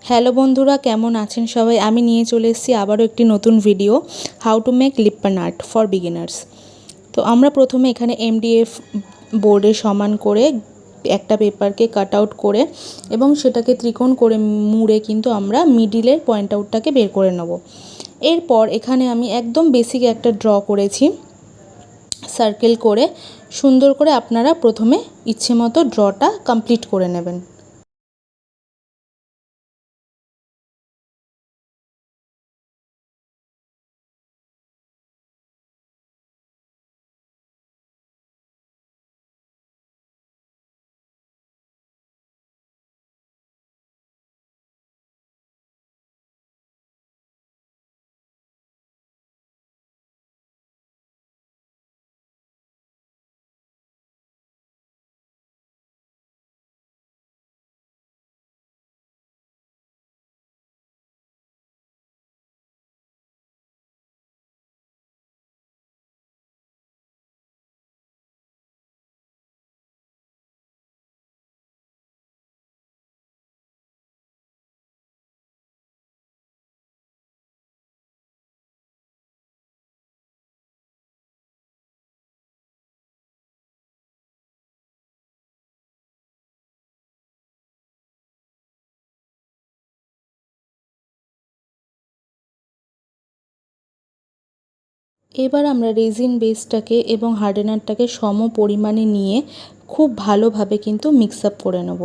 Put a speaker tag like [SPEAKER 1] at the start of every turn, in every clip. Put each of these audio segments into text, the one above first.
[SPEAKER 1] Hello বন্ধুরা, কেমন আছেন সবাই? আমি নিয়ে চলে এসেছি আবারও একটি নতুন video, how to make lip pen art for beginners. তো আমরা প্রথমে এখানে এমডিএফ বোর্ডে সমান করে একটা পেপারকে কাট আউট করে এবং সেটাকে ত্রিকোণ করে মুড়ে কিন্তু আমরা মিডিলের পয়েন্ট আউটটাকে বের করে নেব। এরপর এখানে আমি একদম বেসিক একটা ড্র করেছি সার্কেল করে। সুন্দর করে আপনারা প্রথমে ইচ্ছে মতো ড্রটা কমপ্লিট করে নেবেন। এবার আমরা রেজিন বেসটাকে এবং হার্ডেনারটাকে সম পরিমাণে নিয়ে খুব ভালোভাবে কিন্তু মিক্স আপ করে নেব।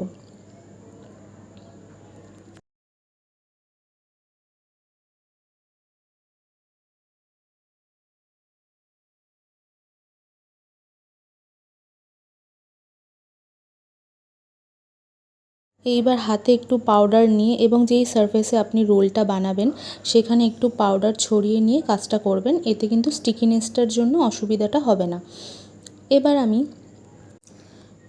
[SPEAKER 1] এইবার হাতে একটু পাউডার নিয়ে এবং যেই সারফেসে আপনি রোলটা বানাবেন সেখানে একটু পাউডার ছড়িয়ে নিয়ে কাজটা করবেন, এতে কিন্তু স্টিকিনেসটার জন্য অসুবিধাটা হবে না। এবার আমি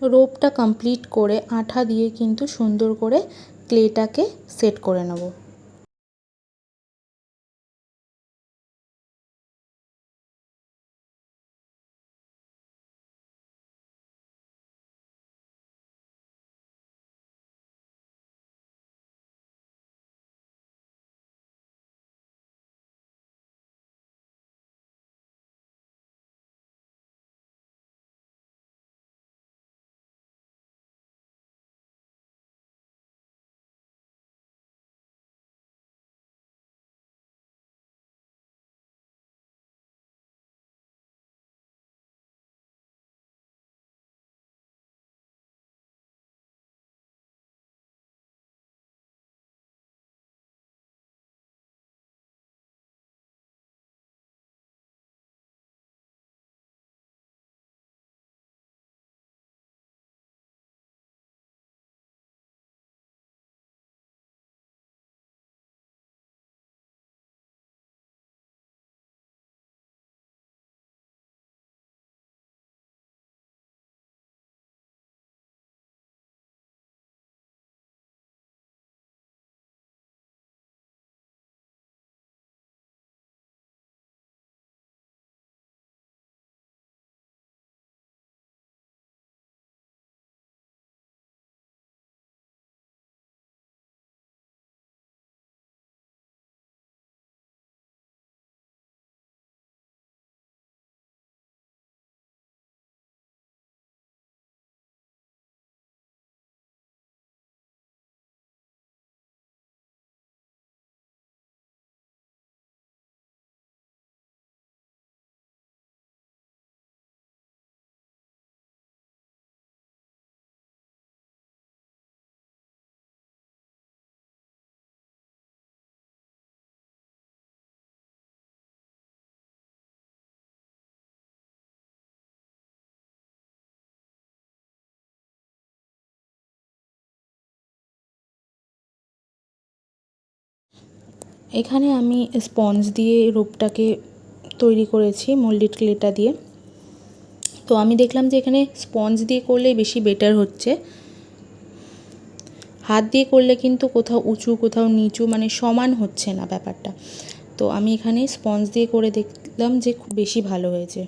[SPEAKER 1] রোপটা কমপ্লিট করে আঠা দিয়ে কিন্তু সুন্দর করে ক্লেটাকে সেট করে নেব। এখানে আমি স্পঞ্জ দিয়ে রূপটাকে তৈরি করেছি মোল্ডেড ক্লেটা দিয়ে। তো আমি দেখলাম যে এখানে স্পঞ্জ দিয়ে করলেই বেশি বেটার হচ্ছে। হাত দিয়ে করলে কিন্তু কোথাও উঁচু কোথাও নিচু মানে সমান হচ্ছে না ব্যাপারটা। তো আমি এখানে স্পঞ্জ দিয়ে করে দেখলাম যে খুব বেশি ভালো হয়েছে।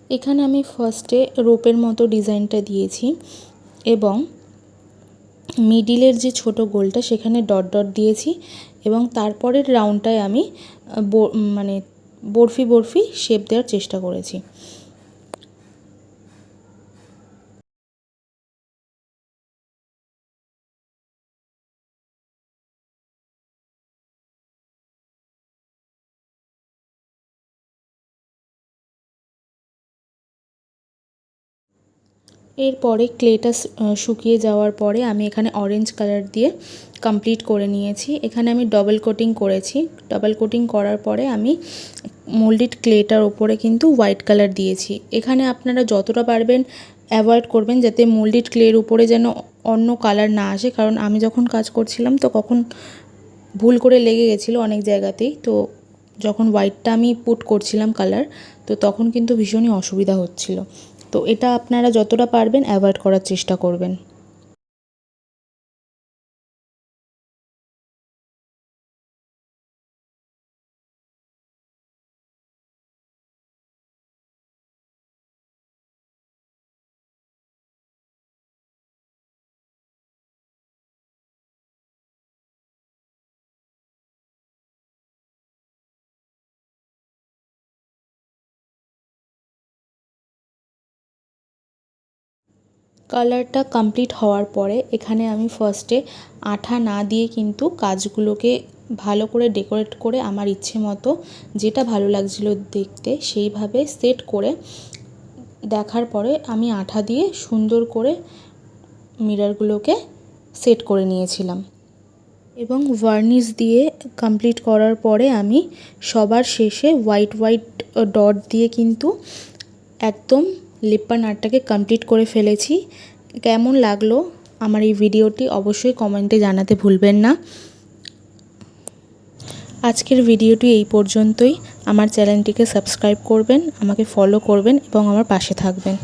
[SPEAKER 1] এখানে আমি ফার্স্টে রোপের মতো ডিজাইনটা দিয়েছি এবং মিডিলের যে ছোট গোলটা সেখানে ডট ডট দিয়েছি এবং তারপরের রাউন্ডটায় আমি মানে বরফি বরফি শেপ দেওয়ার চেষ্টা করেছি। এরপরে ক্লেটা শুকিয়ে যাওয়ার পরে আমি এখানে অরেঞ্জ কালার দিয়ে কমপ্লিট করে নিয়েছি। এখানে আমি ডবল কোটিং করেছি। ডবল কোটিং করার পরে আমি মোল্ডেড ক্লেটার ওপরে কিন্তু হোয়াইট কালার দিয়েছি। এখানে আপনারা যতটা পারবেন অ্যাভয়েড করবেন যাতে মোল্ডেড ক্লের উপরে যেন অন্য কালার না আসে, কারণ আমি যখন কাজ করছিলাম তো কখন ভুল করে লেগে গেছিলো অনেক জায়গাতেই। তো যখন হোয়াইটটা আমি পুট করছিলাম কালার, তো তখন কিন্তু ভীষণই অসুবিধা হচ্ছিল। তো এটা আপনারা যতটা পারবেন অ্যাভয়েড করার চেষ্টা করবেন। কালারটা কমপ্লিট হওয়ার পরে এখানে আমি ফার্স্টে আঠা না দিয়ে কিন্তু কাজগুলোকে ভালো করে ডেকোরেট করে আমার ইচ্ছে মতো যেটা ভালো লাগছিলো দেখতে সেইভাবে সেট করে দেখার পরে আমি আঠা দিয়ে সুন্দর করে মিররগুলোকে সেট করে নিয়েছিলাম এবং ভার্নিশ দিয়ে কমপ্লিট করার পরে আমি সবার শেষে হোয়াইট হোয়াইট ডট দিয়ে কিন্তু একদম লিপ্পান আর্টটাকে কমপ্লিট করে ফেলেছি। কেমন লাগলো আমার এই ভিডিওটি অবশ্যই কমেন্টে জানাতে ভুলবেন না। আজকের ভিডিওটি এই পর্যন্তই। আমার চ্যানেলটিকে সাবস্ক্রাইব করবেন, আমাকে ফলো করবেন এবং আমার পাশে থাকবেন।